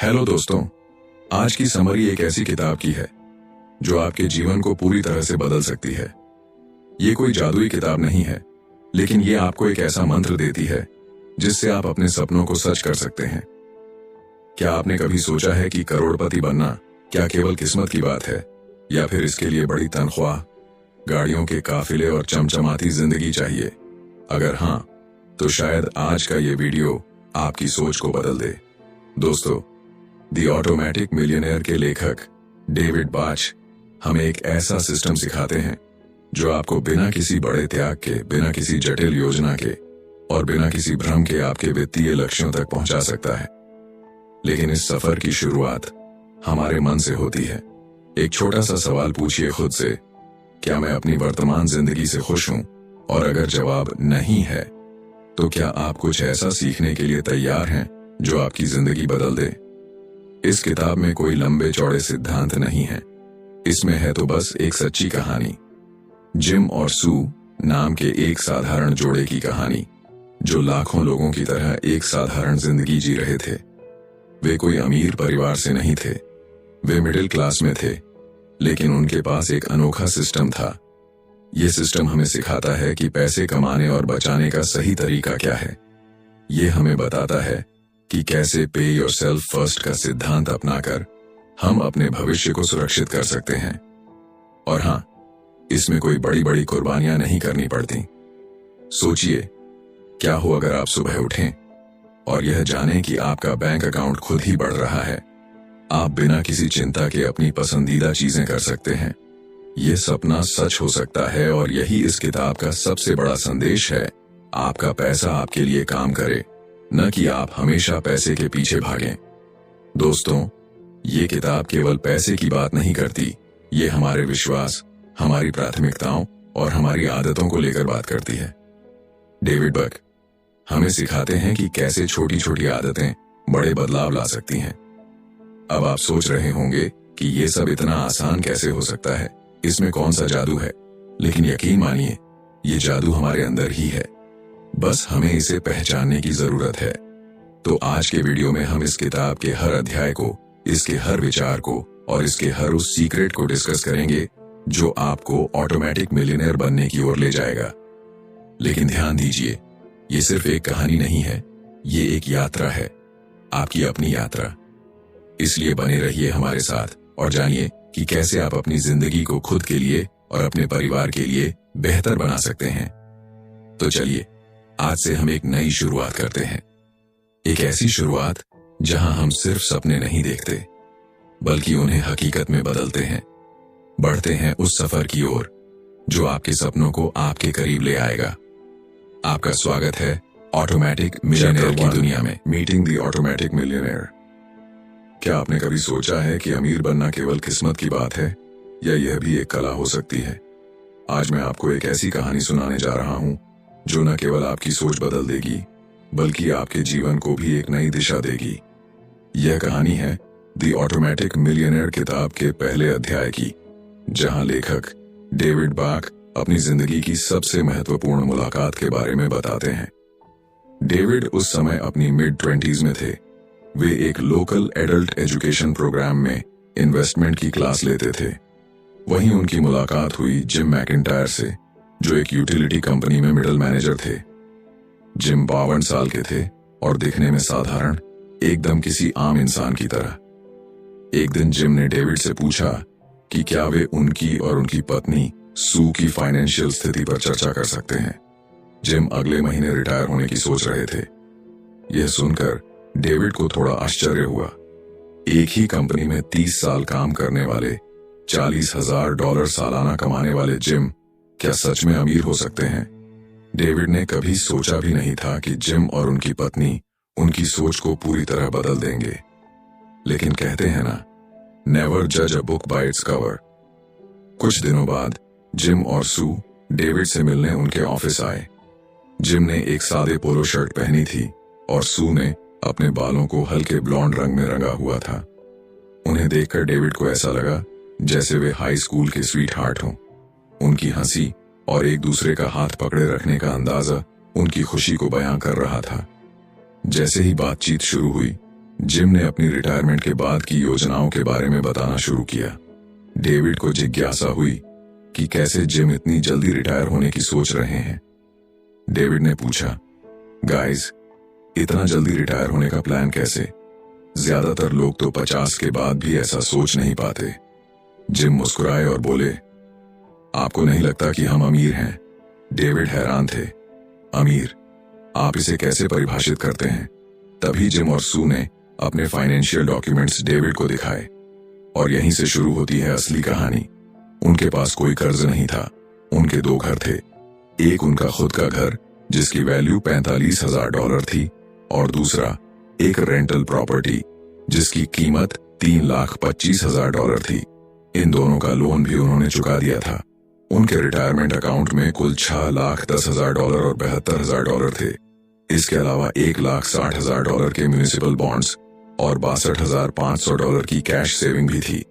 Hello दोस्तों, आज की समरी एक ऐसी किताब की है जो आपके जीवन को पूरी तरह से बदल सकती है। ये कोई जादुई किताब नहीं है, लेकिन ये आपको एक ऐसा मंत्र देती है जिससे आप अपने सपनों को सच कर सकते हैं। क्या आपने कभी सोचा है कि करोड़पति बनना क्या केवल किस्मत की बात है, या फिर इसके लिए बड़ी तनख्वाह, गाड़ियों के काफिले और चमचमाती जिंदगी चाहिए? अगर हाँ, तो शायद आज का ये वीडियो आपकी सोच को बदल दे। दोस्तों, द ऑटोमेटिक मिलियनेयर के लेखक डेविड बाच हमें एक ऐसा सिस्टम सिखाते हैं जो आपको बिना किसी बड़े त्याग के, बिना किसी जटिल योजना के और बिना किसी भ्रम के आपके वित्तीय लक्ष्यों तक पहुंचा सकता है। लेकिन इस सफर की शुरुआत हमारे मन से होती है। एक छोटा सा सवाल पूछिए खुद से, क्या मैं अपनी वर्तमान जिंदगी से खुश हूं? और अगर जवाब नहीं है, तो क्या आप कुछ ऐसा सीखने के लिए तैयार हैं जो आपकी जिंदगी बदल दे? इस किताब में कोई लंबे चौड़े सिद्धांत नहीं है, इसमें है तो बस एक सच्ची कहानी, जिम और सू नाम के एक साधारण जोड़े की कहानी जो लाखों लोगों की तरह एक साधारण जिंदगी जी रहे थे। वे कोई अमीर परिवार से नहीं थे, वे मिडिल क्लास में थे, लेकिन उनके पास एक अनोखा सिस्टम था। यह सिस्टम हमें सिखाता है कि पैसे कमाने और बचाने का सही तरीका क्या है। यह हमें बताता है कि कैसे पे योरसेल्फ फर्स्ट का सिद्धांत अपनाकर हम अपने भविष्य को सुरक्षित कर सकते हैं। और हां, इसमें कोई बड़ी बड़ी कुर्बानियां नहीं करनी पड़ती। सोचिए, क्या हो अगर आप सुबह उठें और यह जानें कि आपका बैंक अकाउंट खुद ही बढ़ रहा है। आप बिना किसी चिंता के अपनी पसंदीदा चीजें कर सकते हैं। यह सपना सच हो सकता है और यही इस किताब का सबसे बड़ा संदेश है। आपका पैसा आपके लिए काम करे, न कि आप हमेशा पैसे के पीछे भागें। दोस्तों, ये किताब केवल पैसे की बात नहीं करती, ये हमारे विश्वास, हमारी प्राथमिकताओं और हमारी आदतों को लेकर बात करती है। डेविड बक हमें सिखाते हैं कि कैसे छोटी छोटी आदतें बड़े बदलाव ला सकती हैं। अब आप सोच रहे होंगे कि ये सब इतना आसान कैसे हो सकता है, इसमें कौन सा जादू है? लेकिन यकीन मानिए, ये जादू हमारे अंदर ही है, बस हमें इसे पहचानने की जरूरत है। तो आज के वीडियो में हम इस किताब के हर अध्याय को, इसके हर विचार को और इसके हर उस सीक्रेट को डिस्कस करेंगे जो आपको ऑटोमेटिक मिलियनेयर बनने की ओर ले जाएगा। लेकिन ध्यान दीजिए, ये सिर्फ एक कहानी नहीं है, ये एक यात्रा है, आपकी अपनी यात्रा। इसलिए बने रहिए हमारे साथ और जानिए कि कैसे आप अपनी जिंदगी को खुद के लिए और अपने परिवार के लिए बेहतर बना सकते हैं। तो चलिए, आज से हम एक नई शुरुआत करते हैं। एक ऐसी शुरुआत जहां हम सिर्फ सपने नहीं देखते, बल्कि उन्हें हकीकत में बदलते हैं। बढ़ते हैं उस सफर की ओर जो आपके सपनों को आपके करीब ले आएगा। आपका स्वागत है ऑटोमेटिक मिलियनेयर की दुनिया में। Meeting the automatic millionaire. क्या आपने कभी सोचा है कि अमीर बनना केवल किस्मत की बात है, या यह भी एक कला हो सकती है? आज मैं आपको एक ऐसी कहानी सुनाने जा रहा हूं जो न केवल आपकी सोच बदल देगी, बल्कि आपके जीवन को भी एक नई दिशा देगी। यह कहानी है द ऑटोमेटिक मिलियनेयर किताब के पहले अध्याय की, जहां लेखक डेविड बाक अपनी जिंदगी की सबसे महत्वपूर्ण मुलाकात के बारे में बताते हैं। डेविड उस समय अपनी मिड-20s में थे। वे एक लोकल एडल्ट एजुकेशन प्रोग्राम में इन्वेस्टमेंट की क्लास लेते थे। वहीं उनकी मुलाकात हुई जिम मैकिंटायर से, जो एक यूटिलिटी कंपनी में मिडिल मैनेजर थे। जिम 52 साल के थे और दिखने में साधारण, एकदम किसी आम इंसान की तरह। एक दिन जिम ने डेविड से पूछा कि क्या वे उनकी और उनकी पत्नी सू की फाइनेंशियल स्थिति पर चर्चा कर सकते हैं। जिम अगले महीने रिटायर होने की सोच रहे थे। यह सुनकर डेविड को थोड़ा आश्चर्य हुआ। एक ही कंपनी में 30 साल काम करने वाले, $40,000 सालाना कमाने वाले जिम क्या सच में अमीर हो सकते हैं? डेविड ने कभी सोचा भी नहीं था कि जिम और उनकी पत्नी उनकी सोच को पूरी तरह बदल देंगे। लेकिन कहते हैं ना, नेवर जज a book by its cover. कुछ दिनों बाद जिम और सू डेविड से मिलने उनके ऑफिस आए। जिम ने एक सादे पोलो शर्ट पहनी थी और सू ने अपने बालों को हल्के ब्लॉन्ड रंग में रंगा हुआ था। उन्हें देखकर डेविड को ऐसा लगा जैसे वे हाई स्कूल के स्वीट हार्ट हों। उनकी हंसी और एक दूसरे का हाथ पकड़े रखने का अंदाजा उनकी खुशी को बयां कर रहा था। जैसे ही बातचीत शुरू हुई, जिम ने अपनी रिटायरमेंट के बाद की योजनाओं के बारे में बताना शुरू किया। डेविड को जिज्ञासा हुई कि कैसे जिम इतनी जल्दी रिटायर होने की सोच रहे हैं। डेविड ने पूछा, गाइस, इतना जल्दी रिटायर होने का प्लान कैसे? ज्यादातर लोग तो 50 के बाद भी ऐसा सोच नहीं पाते। जिम मुस्कुराए और बोले, आपको नहीं लगता कि हम अमीर हैं? डेविड हैरान थे। अमीर? आप इसे कैसे परिभाषित करते हैं? तभी जिम और सू ने अपने फाइनेंशियल डॉक्यूमेंट्स डेविड को दिखाए। और यहीं से शुरू होती है असली कहानी। उनके पास कोई कर्ज नहीं था। उनके 2 घर थे। एक उनका खुद का घर जिसकी वैल्यू $45,000 थी, और दूसरा एक रेंटल प्रॉपर्टी जिसकी कीमत $3,25,000 थी। इन दोनों का लोन भी उन्होंने चुका दिया था। उनके रिटायरमेंट अकाउंट में कुल $6,10,000 और $72,000 थे। इसके अलावा $1,60,000 के म्युनिसिपल बॉन्ड्स और $62,500 की कैश सेविंग भी थी।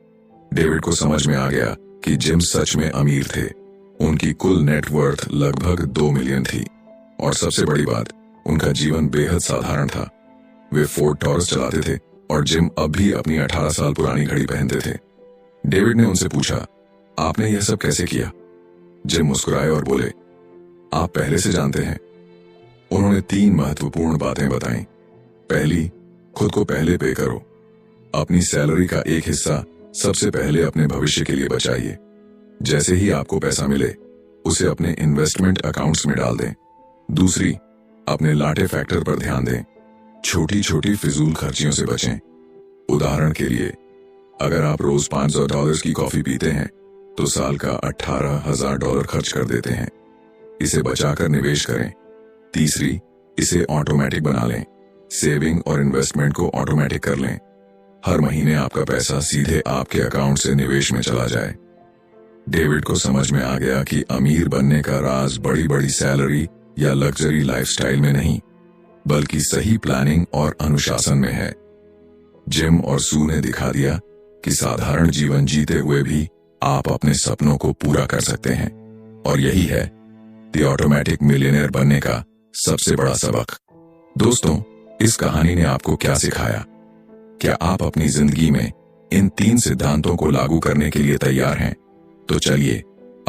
डेविड को समझ में आ गया कि जिम सच में अमीर थे। उनकी कुल नेटवर्थ लगभग 2 मिलियन थी। और सबसे बड़ी बात, उनका जीवन बेहद साधारण था। वे फोर्ड टॉरस चलाते थे और जिम अब भी अपनी 18 साल पुरानी घड़ी पहनते थे। डेविड ने उनसे पूछा, आपने यह सब कैसे किया? जिम मुस्कुराए और बोले, आप पहले से जानते हैं। उन्होंने 3 महत्वपूर्ण बातें बताईं। पहली, खुद को पहले पे करो। अपनी सैलरी का एक हिस्सा सबसे पहले अपने भविष्य के लिए बचाइए। जैसे ही आपको पैसा मिले, उसे अपने इन्वेस्टमेंट अकाउंट्स में डाल दें। दूसरी, अपने लाटे फैक्टर पर ध्यान दें। छोटी छोटी फिजूल खर्चियों से बचें। उदाहरण के लिए, अगर आप रोज $500 की कॉफी पीते हैं तो साल का $18,000 खर्च कर देते हैं। इसे बचाकर निवेश करें। तीसरी, इसे ऑटोमेटिक बना लें। सेविंग और इन्वेस्टमेंट को ऑटोमेटिक कर लें। हर महीने आपका पैसा सीधे आपके अकाउंट से निवेश में चला जाए। डेविड को समझ में आ गया कि अमीर बनने का राज बड़ी बड़ी सैलरी या लग्जरी लाइफस्टाइल में नहीं, बल्कि सही प्लानिंग और अनुशासन में है। जिम और सू ने दिखा दिया कि साधारण जीवन जीते हुए भी आप अपने सपनों को पूरा कर सकते हैं। और यही है द ऑटोमेटिक मिलियनेयर बनने का सबसे बड़ा सबक। दोस्तों, इस कहानी ने आपको क्या सिखाया? क्या आप अपनी जिंदगी में इन 3 सिद्धांतों को लागू करने के लिए तैयार हैं? तो चलिए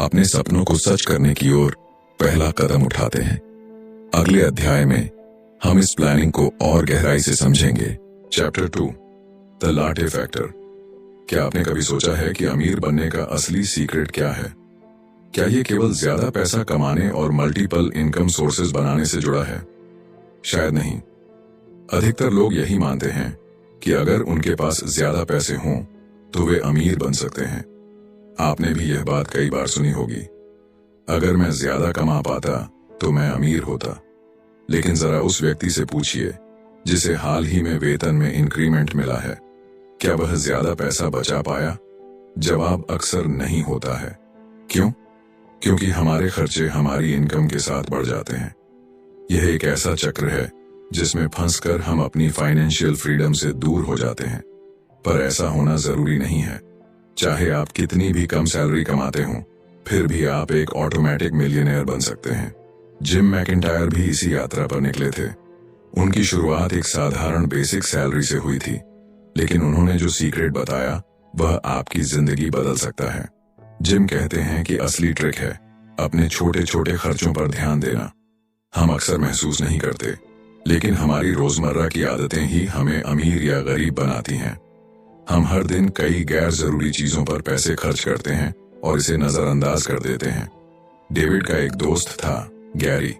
अपने सपनों को सच करने की ओर पहला कदम उठाते हैं। अगले अध्याय में हम इस प्लानिंग को और गहराई से समझेंगे। Chapter 2, the latte factor. क्या आपने कभी सोचा है कि अमीर बनने का असली सीक्रेट क्या है? क्या ये केवल ज्यादा पैसा कमाने और मल्टीपल इनकम सोर्सेज बनाने से जुड़ा है? शायद नहीं। अधिकतर लोग यही मानते हैं कि अगर उनके पास ज्यादा पैसे हों तो वे अमीर बन सकते हैं। आपने भी यह बात कई बार सुनी होगी, अगर मैं ज्यादा कमा पाता तो मैं अमीर होता। लेकिन जरा उस व्यक्ति से पूछिए जिसे हाल ही में वेतन में इंक्रीमेंट मिला है, क्या वह ज्यादा पैसा बचा पाया? जवाब अक्सर नहीं होता है। क्यों? क्योंकि हमारे खर्चे हमारी इनकम के साथ बढ़ जाते हैं। यह एक ऐसा चक्र है जिसमें फंसकर हम अपनी फाइनेंशियल फ्रीडम से दूर हो जाते हैं। पर ऐसा होना जरूरी नहीं है। चाहे आप कितनी भी कम सैलरी कमाते हों, फिर भी आप एक ऑटोमेटिक मिलियनेयर बन सकते हैं। जिम मैकिंटायर भी इसी यात्रा पर निकले थे। उनकी शुरुआत एक साधारण बेसिक सैलरी से हुई थी, लेकिन उन्होंने जो सीक्रेट बताया वह आपकी जिंदगी बदल सकता है। जिम कहते हैं कि असली ट्रिक है अपने छोटे छोटे खर्चों पर ध्यान देना। हम अक्सर महसूस नहीं करते, लेकिन हमारी रोजमर्रा की आदतें ही हमें अमीर या गरीब बनाती हैं। हम हर दिन कई गैर जरूरी चीजों पर पैसे खर्च करते हैं और इसे नजरअंदाज कर देते हैं। डेविड का एक दोस्त था, गैरी।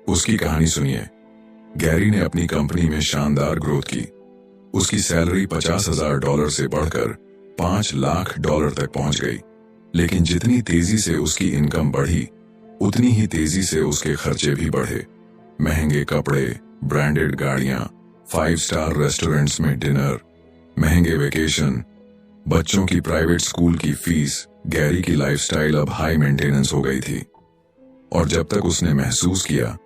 उसकी कहानी सुनिए। गैरी ने अपनी कंपनी में शानदार ग्रोथ की। उसकी सैलरी $50,000 से बढ़कर $5 लाख तक पहुंच गई। लेकिन जितनी तेजी से उसकी इनकम बढ़ी, उतनी ही तेजी से उसके खर्चे भी बढ़े। महंगे कपड़े, ब्रांडेड गाड़ियां, 5 स्टार रेस्टोरेंट्स में डिनर, महंगे वेकेशन, बच्चों की प्राइवेट स्कूल की फीस। गैरी की लाइफस्टाइल अब हाई मेंटेनेंस हो गई थी। और जब तक उसने महसूस किया,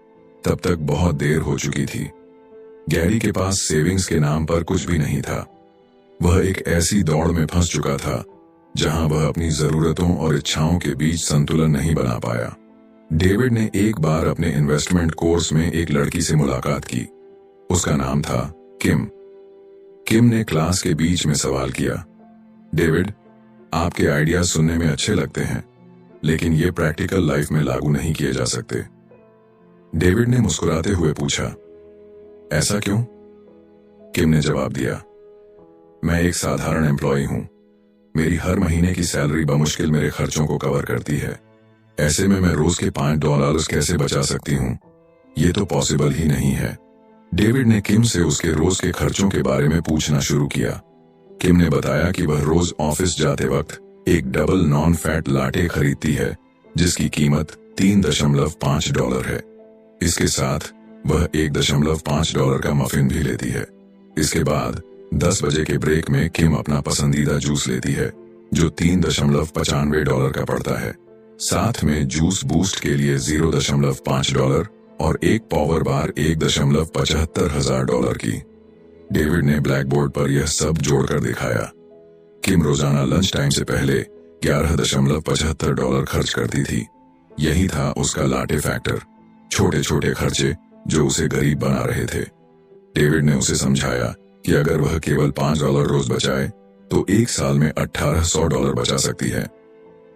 तब तक बहुत देर हो चुकी थी। गैरी के पास सेविंग्स के नाम पर कुछ भी नहीं था। वह एक ऐसी दौड़ में फंस चुका था जहां वह अपनी जरूरतों और इच्छाओं के बीच संतुलन नहीं बना पाया। डेविड ने एक बार अपने इन्वेस्टमेंट कोर्स में एक लड़की से मुलाकात की। उसका नाम था किम। किम ने क्लास के बीच में सवाल किया, डेविड, आपके आइडियाज सुनने में अच्छे लगते हैं, लेकिन ये प्रैक्टिकल लाइफ में लागू नहीं किए जा सकते। डेविड ने मुस्कुराते हुए पूछा, ऐसा क्यों? किम ने जवाब दिया, मैं एक साधारण एम्प्लॉय हूं। मेरी हर महीने की सैलरी बमुश्किल मेरे खर्चों को कवर करती है। ऐसे में मैं रोज के $5 कैसे बचा सकती हूं? ये तो पॉसिबल ही नहीं है। डेविड ने किम से उसके रोज के खर्चों के बारे में पूछना शुरू किया। किम ने बताया कि वह रोज ऑफिस जाते वक्त एक डबल नॉन फैट लाटे खरीदती है, जिसकी कीमत $3.5 है। इसके साथ वह $1.5 का मफिन भी लेती है। इसके बाद 10 बजे के ब्रेक में किम अपना पसंदीदा जूस लेती है, जो $3.95 का पड़ता है। साथ में जूस बूस्ट के लिए $0.5 और एक पावर बार $1.75 की। डेविड ने ब्लैक बोर्ड पर यह सब जोड़कर दिखाया। किम रोजाना लंच टाइम से पहले $11.75 खर्च करती थी। यही था उसका लाटे फैक्टर, छोटे छोटे खर्चे जो उसे गरीब बना रहे थे। डेविड ने उसे समझाया कि अगर वह केवल $5 रोज बचाए तो एक साल में $1800 बचा सकती है,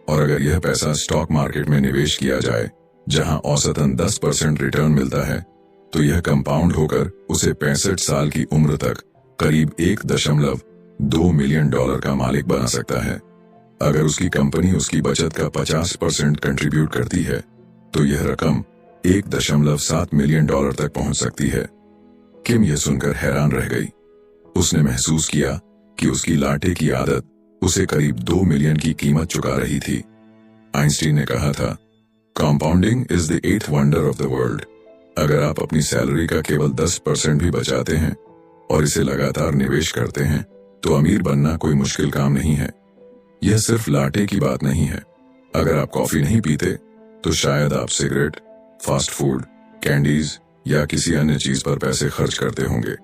और अगर यह पैसा स्टॉक मार्केट में निवेश किया जाए जहां औसतन 10% रिटर्न मिलता है, तो यह कंपाउंड होकर उसे 65 साल की उम्र तक करीब $1.2 मिलियन का मालिक बना सकता है। अगर उसकी कंपनी उसकी बचत का 50% कंट्रीब्यूट करती है तो यह रकम $1.7 मिलियन तक पहुंच सकती है। किम यह सुनकर हैरान रह गई। उसने महसूस किया कि उसकी लाटे की आदत उसे करीब 2 मिलियन की कीमत चुका रही थी। आइंस्टीन ने कहा था, compounding is the 8th wonder of the world. अगर आप अपनी सैलरी का केवल 10% भी बचाते हैं और इसे लगातार निवेश करते हैं तो अमीर बनना कोई मुश्किल काम नहीं है। यह सिर्फ लाटे की बात नहीं है। अगर आप कॉफी नहीं पीते तो शायद आप सिगरेट, फास्ट फूड, कैंडीज या किसी अन्य चीज पर पैसे खर्च करते होंगे।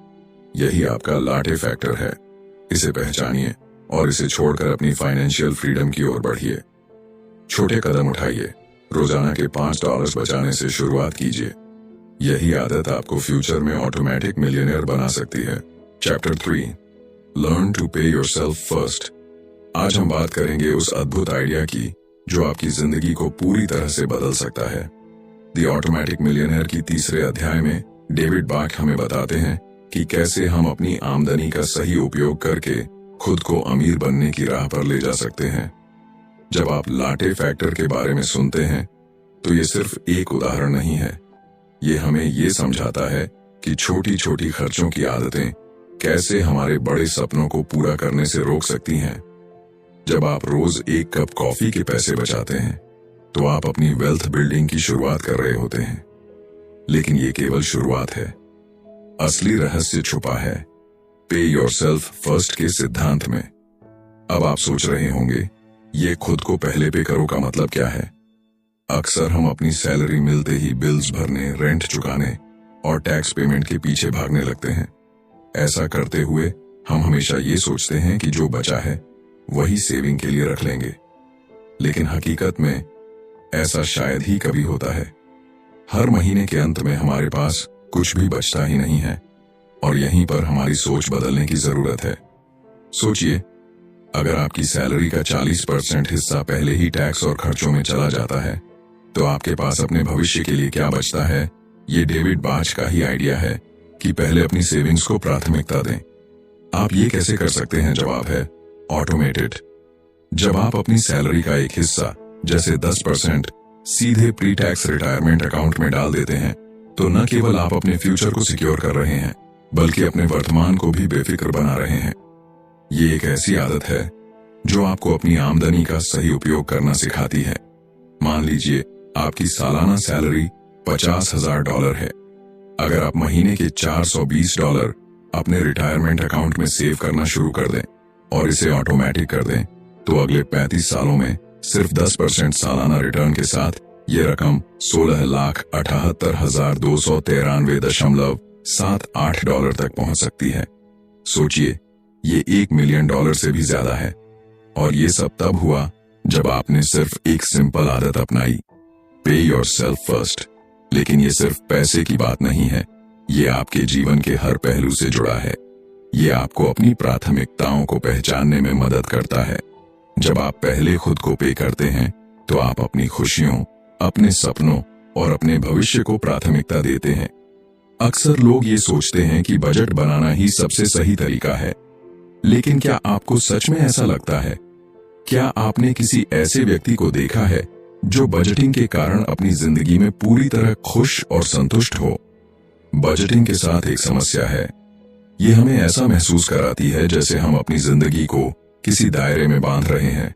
यही आपका लाटे फैक्टर है। इसे पहचानिए और इसे छोड़कर अपनी फाइनेंशियल फ्रीडम की ओर बढ़िए। छोटे कदम उठाइए। रोजाना के $5 बचाने से शुरुआत कीजिए। यही आदत आपको फ्यूचर में ऑटोमेटिक मिलियनेयर बना सकती है। चैप्टर 3, लर्न टू पे योरसेल्फ फर्स्ट। आज हम बात करेंगे उस अद्भुत आइडिया की जो आपकी जिंदगी को पूरी तरह से बदल सकता है। द ऑटोमेटिक मिलियनेयर की तीसरे अध्याय में डेविड बाक हमें बताते हैं कि कैसे हम अपनी आमदनी का सही उपयोग करके खुद को अमीर बनने की राह पर ले जा सकते हैं। जब आप लाटे फैक्टर के बारे में सुनते हैं तो ये सिर्फ एक उदाहरण नहीं है। ये हमें ये समझाता है कि छोटी छोटी खर्चों की आदतें कैसे हमारे बड़े सपनों को पूरा करने से रोक सकती हैं। जब आप रोज एक कप कॉफी के पैसे बचाते हैं तो आप अपनी वेल्थ बिल्डिंग की शुरुआत कर रहे होते हैं। लेकिन ये केवल शुरुआत है। असली रहस्य छुपा है पे योरसेल्फ फर्स्ट के सिद्धांत में। अब आप सोच रहे होंगे, ये खुद को पहले पे करो का मतलब क्या है? अक्सर हम अपनी सैलरी मिलते ही बिल्स भरने, रेंट चुकाने और टैक्स पेमेंट के पीछे भागने लगते हैं। ऐसा करते हुए हम हमेशा ये सोचते हैं कि जो बचा है वही सेविंग के लिए रख लेंगे। लेकिन हकीकत में ऐसा शायद ही कभी होता है। हर महीने के अंत में हमारे पास कुछ भी बचता ही नहीं है, और यहीं पर हमारी सोच बदलने की जरूरत है। सोचिए, अगर आपकी सैलरी का 40% हिस्सा पहले ही टैक्स और खर्चों में चला जाता है तो आपके पास अपने भविष्य के लिए क्या बचता है? ये डेविड बाच का ही आइडिया है कि पहले अपनी सेविंग्स को प्राथमिकता दें। आप ये कैसे कर सकते हैं? जवाब है ऑटोमेटेड। जब आप अपनी सैलरी का एक हिस्सा जैसे 10% सीधे प्री टैक्स रिटायरमेंट अकाउंट में डाल देते हैं तो न केवल आप अपने फ्यूचर को सिक्योर कर रहे हैं बल्कि अपने वर्तमान को भी बेफिक्र बना रहे हैं। ये एक ऐसी आदत है जो आपको अपनी आमदनी का सही उपयोग करना सिखाती है। मान लीजिए आपकी सालाना सैलरी $50,000 है। अगर आप महीने के $420 अपने रिटायरमेंट अकाउंट में सेव करना शुरू कर दें और इसे ऑटोमेटिक कर दें तो अगले 35 सालों में सिर्फ 10% सालाना रिटर्न के साथ ये रकम $16,78,293.78 तक पहुंच सकती है। सोचिए, ये $1 मिलियन से भी ज्यादा है। और ये सब तब हुआ जब आपने सिर्फ एक सिंपल आदत अपनाई, पे योरसेल्फ फर्स्ट। लेकिन ये सिर्फ पैसे की बात नहीं है, ये आपके जीवन के हर पहलू से जुड़ा है। ये आपको अपनी प्राथमिकताओं को पहचानने में मदद करता है। जब आप पहले खुद को पे करते हैं तो आप अपनी खुशियों, अपने सपनों और अपने भविष्य को प्राथमिकता देते हैं। अक्सर लोग ये सोचते हैं कि बजट बनाना ही सबसे सही तरीका है, लेकिन क्या आपको सच में ऐसा लगता है? क्या आपने किसी ऐसे व्यक्ति को देखा है जो बजटिंग के कारण अपनी जिंदगी में पूरी तरह खुश और संतुष्ट हो? बजटिंग के साथ एक समस्या है। ये हमें ऐसा महसूस कराती है जैसे हम अपनी जिंदगी को किसी दायरे में बांध रहे हैं,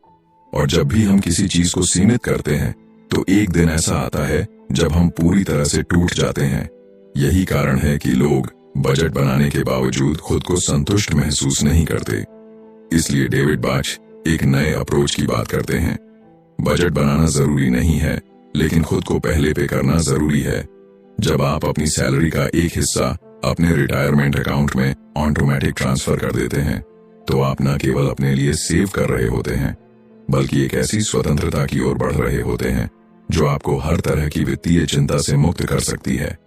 और जब भी हम किसी चीज को सीमित करते हैं तो एक दिन ऐसा आता है जब हम पूरी तरह से टूट जाते हैं। यही कारण है कि लोग बजट बनाने के बावजूद खुद को संतुष्ट महसूस नहीं करते। इसलिए डेविड बाच एक नए अप्रोच की बात करते हैं। बजट बनाना जरूरी नहीं है, लेकिन खुद को पहले पे करना जरूरी है। जब आप अपनी सैलरी का एक हिस्सा अपने रिटायरमेंट अकाउंट में ऑटोमेटिक ट्रांसफर कर देते हैं, तो आप न केवल अपने लिए सेव कर रहे होते हैं, बल्कि एक ऐसी स्वतंत्रता की ओर बढ़ रहे होते हैं जो आपको हर तरह की वित्तीय चिंता से मुक्त कर सकती है।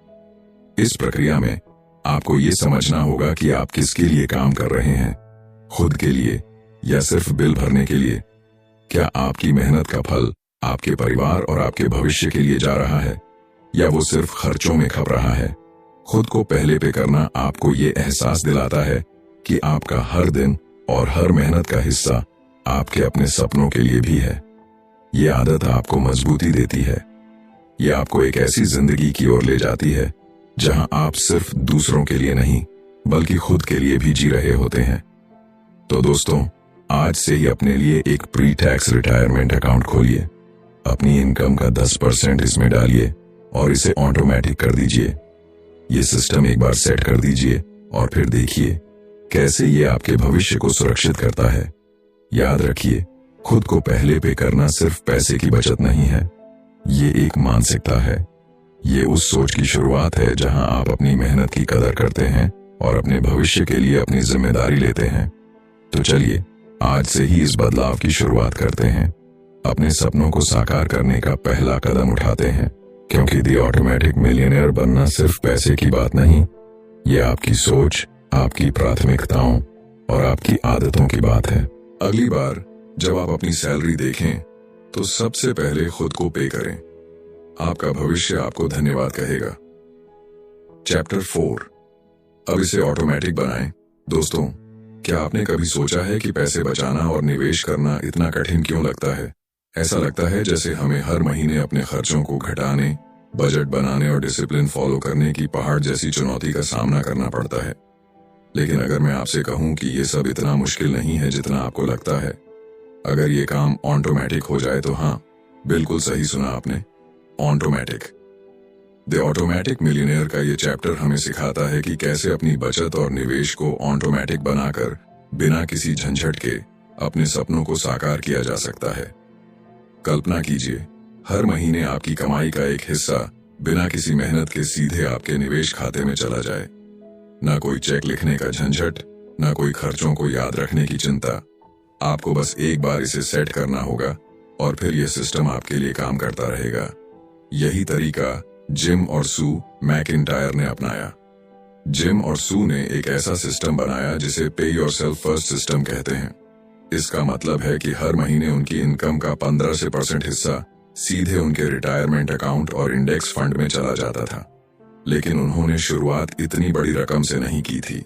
इस प्रक्रिया में आपको ये समझना होगा कि आप किसके लिए काम कर रहे हैं, खुद के लिए या सिर्फ बिल भरने के लिए। क्या आपकी मेहनत का फल आपके परिवार और आपके भविष्य के लिए जा रहा है, या वो सिर्फ खर्चों में खप रहा है? खुद को पहले पे करना आपको ये एहसास दिलाता है कि आपका हर दिन और हर मेहनत का हिस्सा आपके अपने सपनों के लिए भी है। ये आदत आपको मजबूती देती है। ये आपको एक ऐसी जिंदगी की ओर ले जाती है जहां आप सिर्फ दूसरों के लिए नहीं, बल्कि खुद के लिए भी जी रहे होते हैं। तो दोस्तों, आज से ही अपने लिए एक प्री टैक्स रिटायरमेंट अकाउंट खोलिए। अपनी इनकम का 10% इसमें डालिए और इसे ऑटोमेटिक कर दीजिए। ये सिस्टम एक बार सेट कर दीजिए और फिर देखिए कैसे ये आपके भविष्य को सुरक्षित करता है। याद रखिए, खुद को पहले पे करना सिर्फ पैसे की बचत नहीं है, ये एक मानसिकता है। ये उस सोच की शुरुआत है जहां आप अपनी मेहनत की कदर करते हैं और अपने भविष्य के लिए अपनी जिम्मेदारी लेते हैं। तो चलिए आज से ही इस बदलाव की शुरुआत करते हैं। अपने सपनों को साकार करने का पहला कदम उठाते हैं, क्योंकि द ऑटोमेटिक मिलियनेयर बनना सिर्फ पैसे की बात नहीं, ये आपकी सोच, आपकी प्राथमिकताओं और आपकी आदतों की बात है। अगली बार जब आप अपनी सैलरी देखें तो सबसे पहले खुद को पे करें। आपका भविष्य आपको धन्यवाद कहेगा। चैप्टर 4, अब इसे ऑटोमेटिक बनाएं। दोस्तों, क्या आपने कभी सोचा है कि पैसे बचाना और निवेश करना इतना कठिन क्यों लगता है? ऐसा लगता है जैसे हमें हर महीने अपने खर्चों को घटाने, बजट बनाने और डिसिप्लिन फॉलो करने की पहाड़ जैसी चुनौती का सामना करना पड़ता है। लेकिन अगर मैं आपसे कहूं कि ये सब इतना मुश्किल नहीं है जितना आपको लगता है, अगर ये काम ऑटोमेटिक हो जाए तो हाँ, बिल्कुल सही सुना आपने, ऑटोमेटिक। द ऑटोमेटिक मिलियनेयर का ये चैप्टर हमें सिखाता है कि कैसे अपनी बचत और निवेश को ऑटोमेटिक बनाकर बिना किसी झंझट के अपने सपनों को साकार किया जा सकता है। कल्पना कीजिए, हर महीने आपकी कमाई का एक हिस्सा बिना किसी मेहनत के सीधे आपके निवेश खाते में चला जाए। ना कोई चेक लिखने का झंझट, ना कोई खर्चों को याद रखने की चिंता। आपको बस एक बार इसे सेट करना होगा और फिर यह सिस्टम आपके लिए काम करता रहेगा। यही तरीका जिम और सू मैकिंटायर ने अपनाया। जिम और सू ने एक ऐसा सिस्टम बनाया जिसे पे योरसेल्फ फर्स्ट सिस्टम कहते हैं। इसका मतलब है कि हर महीने उनकी इनकम का 15% हिस्सा सीधे उनके रिटायरमेंट अकाउंट और इंडेक्स फंड में चला जाता था। लेकिन उन्होंने शुरुआत इतनी बड़ी रकम से नहीं की थी।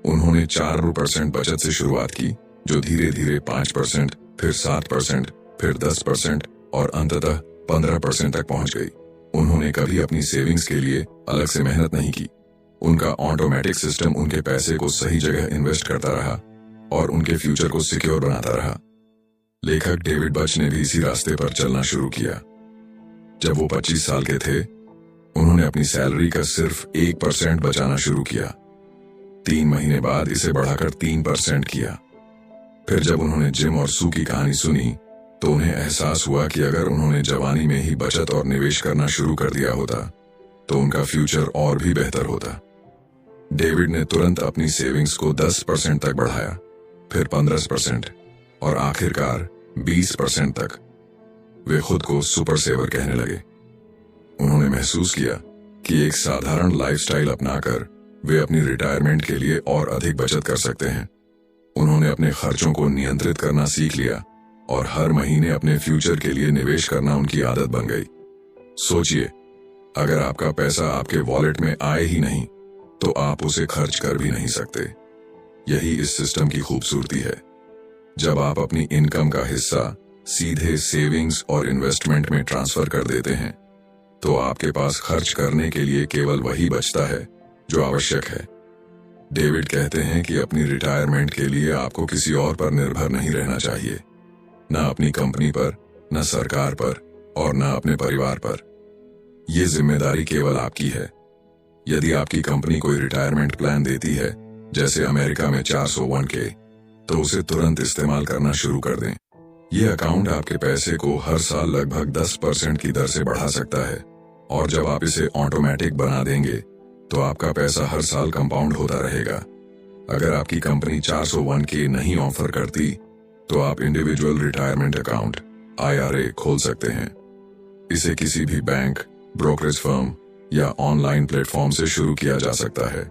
उन्होंने 4% बचत से शुरुआत की, जो धीरे धीरे 5%, फिर 7%, फिर 10% और अंततः 15% तक पहुंच गई। उन्होंने कभी अपनी सेविंग्स के लिए अलग से मेहनत नहीं की। उनका ऑटोमेटिक सिस्टम उनके पैसे को सही जगह इन्वेस्ट करता रहा और उनके फ्यूचर को सिक्योर बनाता रहा। लेखक डेविड बच ने भी इसी रास्ते पर चलना शुरू किया। जब वो 25 साल के थे, उन्होंने अपनी सैलरी का सिर्फ 1% बचाना शुरू किया। 3 महीने बाद इसे बढ़ाकर 3% किया। फिर जब उन्होंने जिम और सू की कहानी सुनी तो उन्हें एहसास हुआ कि अगर उन्होंने जवानी में ही बचत और निवेश करना शुरू कर दिया होता तो उनका फ्यूचर और भी बेहतर होता। डेविड ने तुरंत अपनी सेविंग्स को 10% तक बढ़ाया, फिर 15% और आखिरकार 20% तक। वे खुद को सुपर सेवर कहने लगे। उन्होंने महसूस किया कि एक साधारण लाइफस्टाइल अपनाकर वे अपनी रिटायरमेंट के लिए और अधिक बचत कर सकते हैं। उन्होंने अपने खर्चों को नियंत्रित करना सीख लिया और हर महीने अपने फ्यूचर के लिए निवेश करना उनकी आदत बन गई। सोचिए, अगर आपका पैसा आपके वॉलेट में आए ही नहीं तो आप उसे खर्च कर भी नहीं सकते। यही इस सिस्टम की खूबसूरती है। जब आप अपनी इनकम का हिस्सा सीधे सेविंग्स और इन्वेस्टमेंट में ट्रांसफर कर देते हैं तो आपके पास खर्च करने के लिए केवल वही बचता है जो आवश्यक है। डेविड कहते हैं कि अपनी रिटायरमेंट के लिए आपको किसी और पर निर्भर नहीं रहना चाहिए, न अपनी कंपनी पर, न सरकार पर और न अपने परिवार पर। यह जिम्मेदारी केवल आपकी है। यदि आपकी कंपनी कोई रिटायरमेंट प्लान देती है, जैसे अमेरिका में 401k, तो उसे तुरंत इस्तेमाल करना शुरू कर दें। यह अकाउंट आपके पैसे को हर साल लगभग 10% की दर से बढ़ा सकता है और जब आप इसे ऑटोमेटिक बना देंगे तो आपका पैसा हर साल कंपाउंड होता रहेगा। अगर आपकी कंपनी 401k नहीं ऑफर करती तो आप इंडिविजुअल रिटायरमेंट अकाउंट IRA खोल सकते हैं। इसे किसी भी बैंक, ब्रोकरेज फर्म या ऑनलाइन प्लेटफॉर्म से शुरू किया जा सकता है।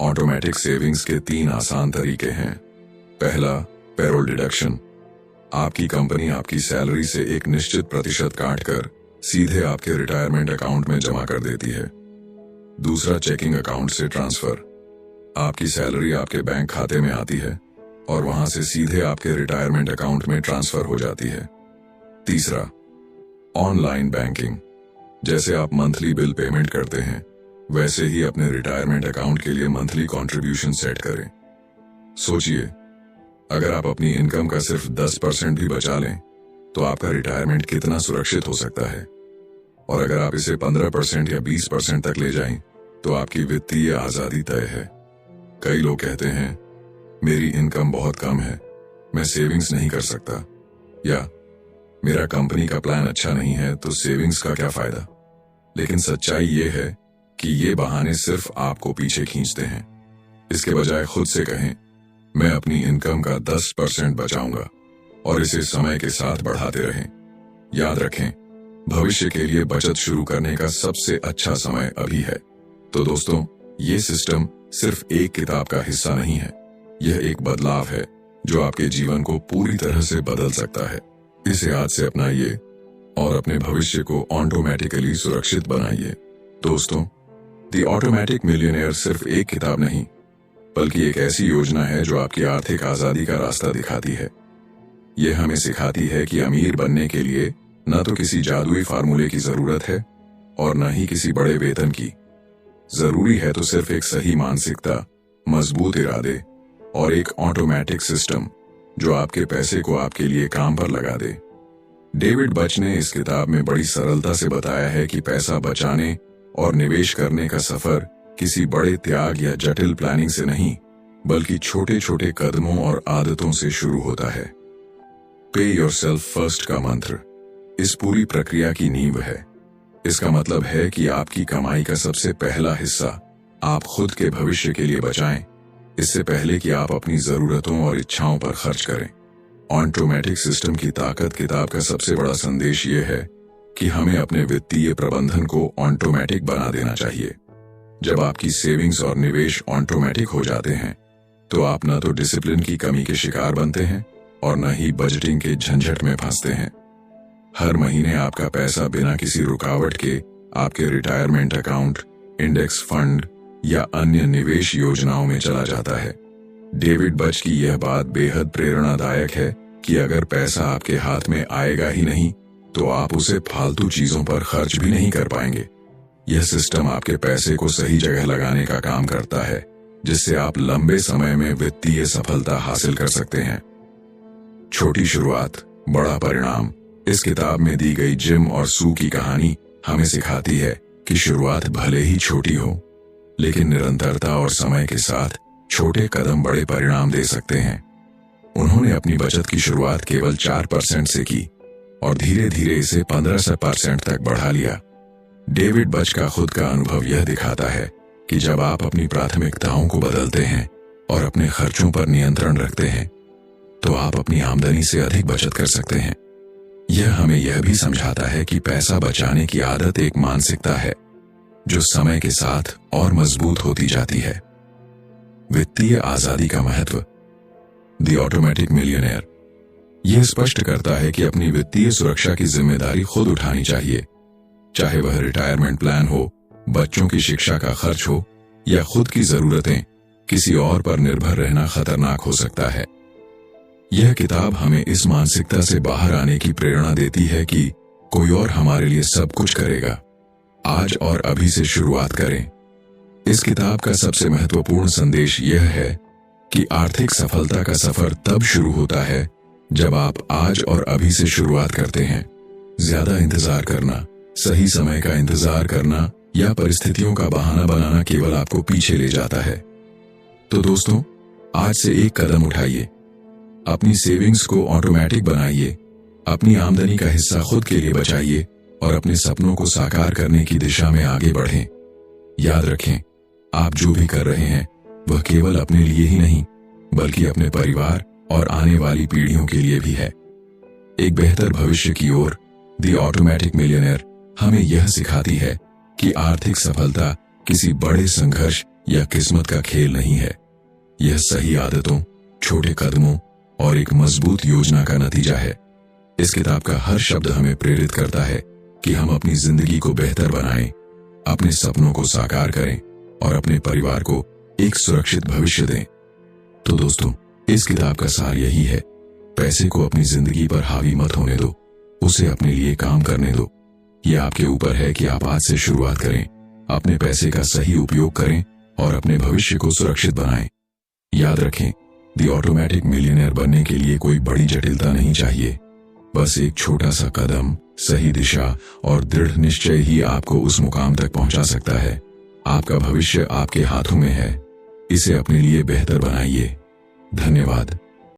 ऑटोमेटिक सेविंग्स के 3 आसान तरीके हैं। पहला, पेरोल डिडक्शन। आपकी कंपनी आपकी सैलरी से एक निश्चित प्रतिशत काटकर सीधे आपके रिटायरमेंट अकाउंट में जमा कर देती है। दूसरा, चेकिंग अकाउंट से ट्रांसफर। आपकी सैलरी आपके बैंक खाते में आती है और वहां से सीधे आपके रिटायरमेंट अकाउंट में ट्रांसफर हो जाती है। तीसरा, ऑनलाइन बैंकिंग। जैसे आप मंथली बिल पेमेंट करते हैं, वैसे ही अपने रिटायरमेंट अकाउंट के लिए मंथली कंट्रीब्यूशन सेट करें। सोचिए, अगर आप अपनी इनकम का सिर्फ 10% भी बचा लें तो आपका रिटायरमेंट कितना सुरक्षित हो सकता है। और अगर आप इसे 15% या 20% तक ले जाएं तो आपकी वित्तीय आजादी तय है। कई लोग कहते हैं, मेरी इनकम बहुत कम है, मैं सेविंग्स नहीं कर सकता, या मेरा कंपनी का प्लान अच्छा नहीं है तो सेविंग्स का क्या फायदा। लेकिन सच्चाई ये है कि ये बहाने सिर्फ आपको पीछे खींचते हैं। इसके बजाय खुद से कहें, मैं अपनी इनकम का 10% बचाऊंगा और इसे समय के साथ बढ़ाते रहें। याद रखें, भविष्य के लिए बचत शुरू करने का सबसे अच्छा समय अभी है। तो दोस्तों, ये सिस्टम सिर्फ एक किताब का हिस्सा नहीं है, यह एक बदलाव है जो आपके जीवन को पूरी तरह से बदल सकता है। इसे आज से अपनाइए और अपने भविष्य को ऑटोमेटिकली सुरक्षित बनाइए। दोस्तों, द ऑटोमेटिक मिलियनेयर सिर्फ एक किताब नहीं, बल्कि एक ऐसी योजना है जो आपकी आर्थिक आजादी का रास्ता दिखाती है। यह हमें सिखाती है कि अमीर बनने के लिए न तो किसी जादुई फार्मूले की जरूरत है और न ही किसी बड़े वेतन की। जरूरी है तो सिर्फ एक सही मानसिकता, मजबूत इरादे और एक ऑटोमेटिक सिस्टम जो आपके पैसे को आपके लिए काम पर लगा दे। डेविड बच ने इस किताब में बड़ी सरलता से बताया है कि पैसा बचाने और निवेश करने का सफर किसी बड़े त्याग या जटिल प्लानिंग से नहीं, बल्कि छोटे छोटे कदमों और आदतों से शुरू होता है। पे योरसेल्फ फर्स्ट का मंत्र इस पूरी प्रक्रिया की नींव है। इसका मतलब है कि आपकी कमाई का सबसे पहला हिस्सा आप खुद के भविष्य के लिए बचाएं, इससे पहले कि आप अपनी जरूरतों और इच्छाओं पर खर्च करें। ऑटोमेटिक सिस्टम की ताकत किताब का सबसे बड़ा संदेश ये है कि हमें अपने वित्तीय प्रबंधन को ऑटोमेटिक बना देना चाहिए। जब आपकी सेविंग्स और निवेश ऑटोमेटिक हो जाते हैं तो आप न तो डिसिप्लिन की कमी के शिकार बनते हैं और न ही बजटिंग के झंझट में फंसते हैं। हर महीने आपका पैसा बिना किसी रुकावट के आपके रिटायरमेंट अकाउंट, इंडेक्स फंड या अन्य निवेश योजनाओं में चला जाता है। डेविड बच की यह बात बेहद प्रेरणादायक है कि अगर पैसा आपके हाथ में आएगा ही नहीं तो आप उसे फालतू चीजों पर खर्च भी नहीं कर पाएंगे। यह सिस्टम आपके पैसे को सही जगह लगाने का काम करता है, जिससे आप लंबे समय में वित्तीय सफलता हासिल कर सकते हैं। छोटी शुरुआत, बड़ा परिणाम। इस किताब में दी गई जिम और सू की कहानी हमें सिखाती है कि शुरुआत भले ही छोटी हो, लेकिन निरंतरता और समय के साथ छोटे कदम बड़े परिणाम दे सकते हैं। उन्होंने अपनी बचत की शुरुआत केवल 4% से की और धीरे धीरे इसे 15% तक बढ़ा लिया। डेविड बच का खुद का अनुभव यह दिखाता है कि जब आप अपनी प्राथमिकताओं को बदलते हैं और अपने खर्चों पर नियंत्रण रखते हैं तो आप अपनी आमदनी से अधिक बचत कर सकते हैं। यह हमें यह भी समझाता है कि पैसा बचाने की आदत एक मानसिकता है, जो समय के साथ और मजबूत होती जाती है। वित्तीय आजादी का महत्व। द ऑटोमेटिक मिलियनेयर यह स्पष्ट करता है कि अपनी वित्तीय सुरक्षा की जिम्मेदारी खुद उठानी चाहिए, चाहे वह रिटायरमेंट प्लान हो, बच्चों की शिक्षा का खर्च हो या खुद की जरूरतें। किसी और पर निर्भर रहना खतरनाक हो सकता है। यह किताब हमें इस मानसिकता से बाहर आने की प्रेरणा देती है कि कोई और हमारे लिए सब कुछ करेगा। आज और अभी से शुरुआत करें। इस किताब का सबसे महत्वपूर्ण संदेश यह है कि आर्थिक सफलता का सफर तब शुरू होता है जब आप आज और अभी से शुरुआत करते हैं। ज्यादा इंतजार करना, सही समय का इंतजार करना या परिस्थितियों का बहाना बनाना केवल आपको पीछे ले जाता है। तो दोस्तों, आज से एक कदम उठाइए, अपनी सेविंग्स को ऑटोमेटिक बनाइए, अपनी आमदनी का हिस्सा खुद के लिए बचाइए और अपने सपनों को साकार करने की दिशा में आगे बढ़ें। याद रखें, आप जो भी कर रहे हैं वह केवल अपने लिए ही नहीं बल्कि अपने परिवार और आने वाली पीढ़ियों के लिए भी है। एक बेहतर भविष्य की ओर द ऑटोमेटिक मिलियनेयर हमें यह सिखाती है कि आर्थिक सफलता किसी बड़े संघर्ष या किस्मत का खेल नहीं है। यह सही आदतों, छोटे कदमों और एक मजबूत योजना का नतीजा है। इस किताब का हर शब्द हमें प्रेरित करता है कि हम अपनी जिंदगी को बेहतर बनाएं, अपने सपनों को साकार करें और अपने परिवार को एक सुरक्षित भविष्य दें। तो दोस्तों, इस किताब का सार यही है, पैसे को अपनी जिंदगी पर हावी मत होने दो, उसे अपने लिए काम करने दो। यह आपके ऊपर है कि आप आज से शुरुआत करें, अपने पैसे का सही उपयोग करें और अपने भविष्य को सुरक्षित बनाएं। याद रखें, द ऑटोमेटिक मिलियनेयर बनने के लिए कोई बड़ी जटिलता नहीं चाहिए। बस एक छोटा सा कदम, सही दिशा और दृढ़ निश्चय ही आपको उस मुकाम तक पहुंचा सकता है। आपका भविष्य आपके हाथों में है, इसे अपने लिए बेहतर बनाइए। धन्यवाद।